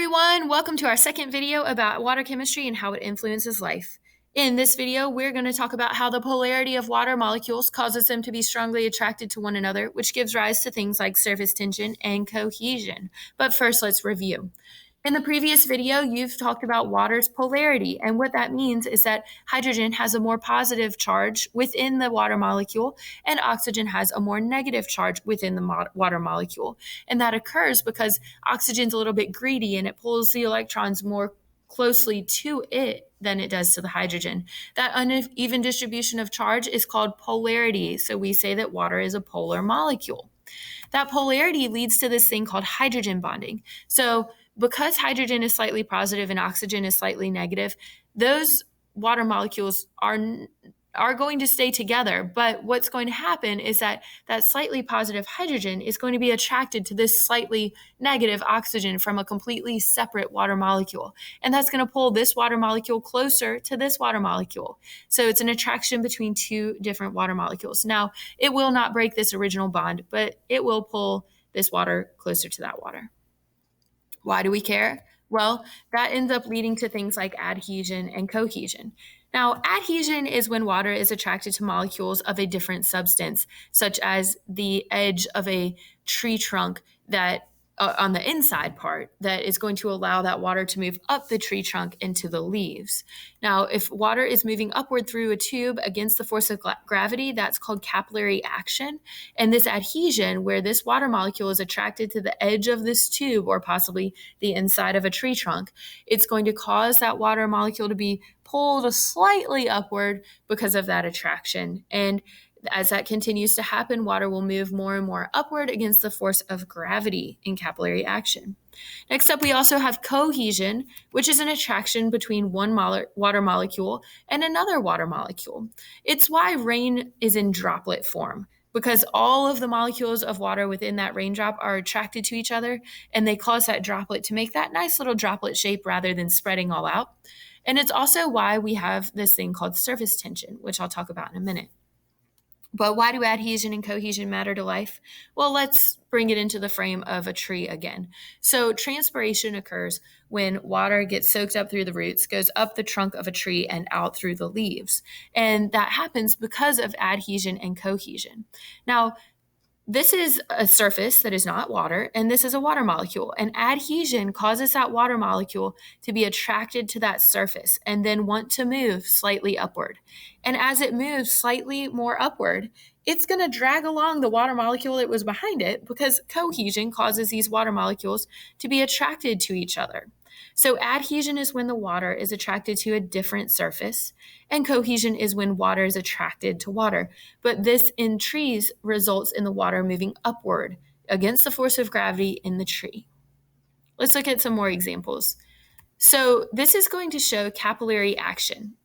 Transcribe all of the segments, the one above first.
everyone, welcome to our second video about water chemistry and how it influences life. In this video, we're going to talk about how the polarity of water molecules causes them to be strongly attracted to one another, which gives rise to things like surface tension and cohesion. But first, let's review. In the previous video, you've talked about water's polarity, and what that means is that hydrogen has a more positive charge within the water molecule, and oxygen has a more negative charge within the water molecule. And that occurs because oxygen's a little bit greedy, and it pulls the electrons more closely to it than it does to the hydrogen. That uneven distribution of charge is called polarity, so we say that water is a polar molecule. That polarity leads to this thing called hydrogen bonding. So because hydrogen is slightly positive and oxygen is slightly negative, those water molecules are going to stay together. But what's going to happen is that slightly positive hydrogen is going to be attracted to this slightly negative oxygen from a completely separate water molecule. And that's going to pull this water molecule closer to this water molecule. So it's an attraction between two different water molecules. Now, it will not break this original bond, but it will pull this water closer to that water. Why do we care? Well, that ends up leading to things like adhesion and cohesion. Now, adhesion is when water is attracted to molecules of a different substance, such as the edge of a tree trunk that on the inside part that is going to allow that water to move up the tree trunk into the leaves. Now, if water is moving upward through a tube against the force of gravity, that's called capillary action. And this adhesion, where this water molecule is attracted to the edge of this tube or possibly the inside of a tree trunk, it's going to cause that water molecule to be pulled slightly upward because of that attraction. And as that continues to happen, water will move more and more upward against the force of gravity in capillary action. Next up, we also have cohesion, which is an attraction between one water molecule and another water molecule. It's why rain is in droplet form, because all of the molecules of water within that raindrop are attracted to each other, and they cause that droplet to make that nice little droplet shape rather than spreading all out. And it's also why we have this thing called surface tension, which I'll talk about in a minute. But why do adhesion and cohesion matter to life? Well, let's bring it into the frame of a tree again. So transpiration occurs when water gets soaked up through the roots, goes up the trunk of a tree and out through the leaves. And that happens because of adhesion and cohesion. Now, this is a surface that is not water, and this is a water molecule. And adhesion causes that water molecule to be attracted to that surface and then want to move slightly upward. And as it moves slightly more upward, it's going to drag along the water molecule that was behind it because cohesion causes these water molecules to be attracted to each other. So adhesion is when the water is attracted to a different surface, and cohesion is when water is attracted to water. But this in trees results in the water moving upward against the force of gravity in the tree. Let's look at some more examples. So this is going to show capillary action.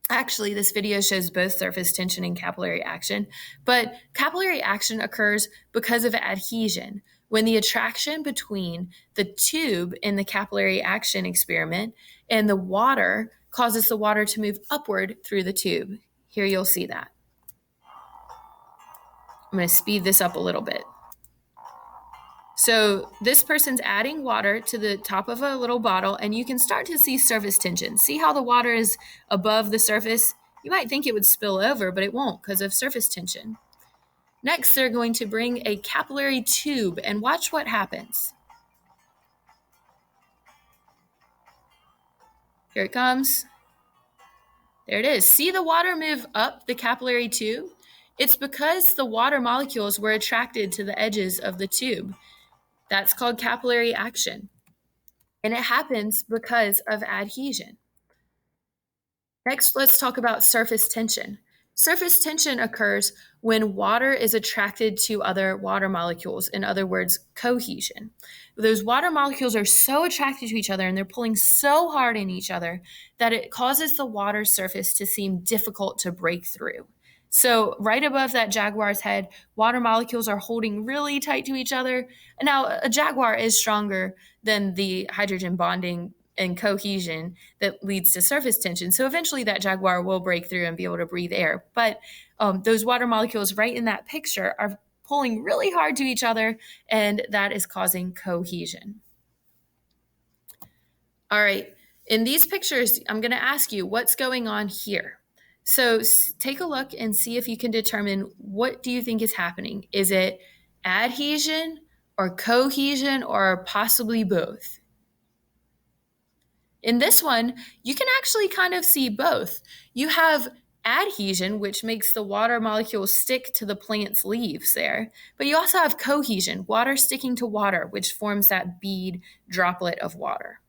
Actually, this video shows both surface tension and capillary action, but capillary action occurs because of adhesion. When the attraction between the tube in the capillary action experiment and the water causes the water to move upward through the tube. Here you'll see that. I'm going to speed this up a little bit. So this person's adding water to the top of a little bottle, and you can start to see surface tension. See how the water is above the surface? You might think it would spill over, but it won't because of surface tension. Next, they're going to bring a capillary tube and watch what happens. Here it comes. There it is. See the water move up the capillary tube? It's because the water molecules were attracted to the edges of the tube. That's called capillary action. And it happens because of adhesion. Next, let's talk about surface tension. Surface tension occurs when water is attracted to other water molecules, in other words, cohesion. Those water molecules are so attracted to each other and they're pulling so hard in each other that it causes the water surface to seem difficult to break through. So right above that jaguar's head, water molecules are holding really tight to each other. And now a jaguar is stronger than the hydrogen bonding and cohesion that leads to surface tension. So eventually that jaguar will break through and be able to breathe air. But those water molecules right in that picture are pulling really hard to each other, and that is causing cohesion. All right. In these pictures, I'm going to ask you what's going on here. So take a look and see if you can determine what do you think is happening. Is it adhesion or cohesion or possibly both? In this one, you can actually kind of see both. You have adhesion, which makes the water molecules stick to the plant's leaves there, but you also have cohesion, water sticking to water, which forms that bead droplet of water.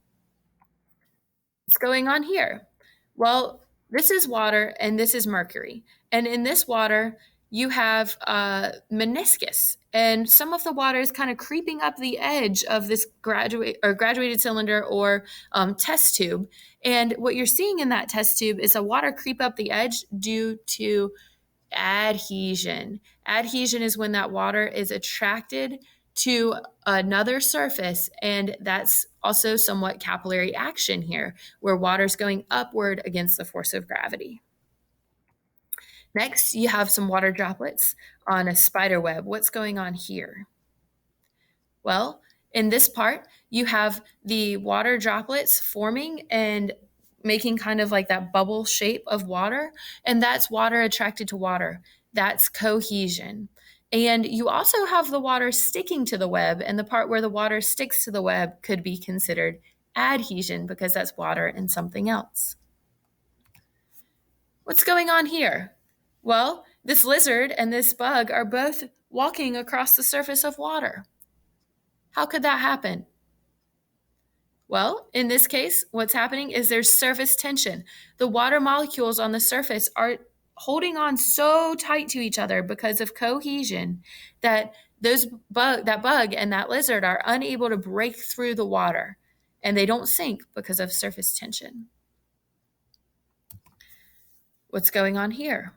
What's going on here? Well, this is water and this is mercury. And in this water, you have meniscus, and some of the water is kind of creeping up the edge of this graduated cylinder or test tube. And what you're seeing in that test tube is a water creep up the edge due to adhesion. Adhesion is when that water is attracted to another surface, and that's also somewhat capillary action here, where water's going upward against the force of gravity. Next, you have some water droplets on a spider web. What's going on here? Well, in this part, you have the water droplets forming and making kind of like that bubble shape of water, and that's water attracted to water. That's cohesion. And you also have the water sticking to the web, and the part where the water sticks to the web could be considered adhesion because that's water and something else. What's going on here? Well, this lizard and this bug are both walking across the surface of water. How could that happen? Well, in this case, what's happening is there's surface tension. The water molecules on the surface are holding on so tight to each other because of cohesion that that bug and that lizard are unable to break through the water, and they don't sink because of surface tension. What's going on here?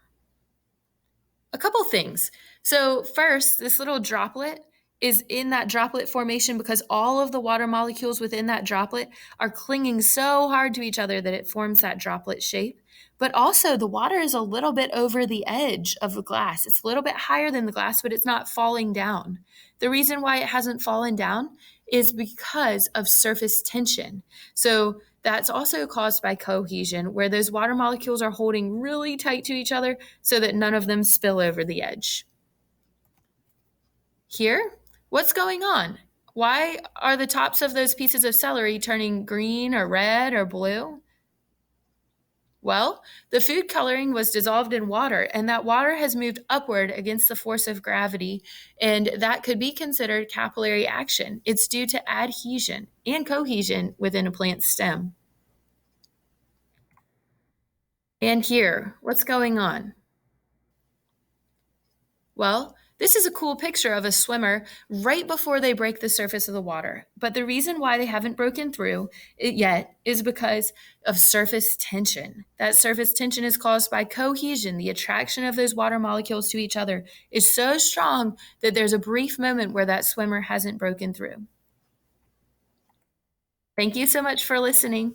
A couple things. So first, this little droplet is in that droplet formation because all of the water molecules within that droplet are clinging so hard to each other that it forms that droplet shape. But also, the water is a little bit over the edge of the glass. It's a little bit higher than the glass, but it's not falling down. The reason why it hasn't fallen down is because of surface tension. So that's also caused by cohesion, where those water molecules are holding really tight to each other so that none of them spill over the edge. Here, what's going on? Why are the tops of those pieces of celery turning green or red or blue? Well, the food coloring was dissolved in water, and that water has moved upward against the force of gravity, and that could be considered capillary action. It's due to adhesion and cohesion within a plant's stem. And here, what's going on? Well, this is a cool picture of a swimmer right before they break the surface of the water. But the reason why they haven't broken through it yet is because of surface tension. That surface tension is caused by cohesion. The attraction of those water molecules to each other is so strong that there's a brief moment where that swimmer hasn't broken through. Thank you so much for listening.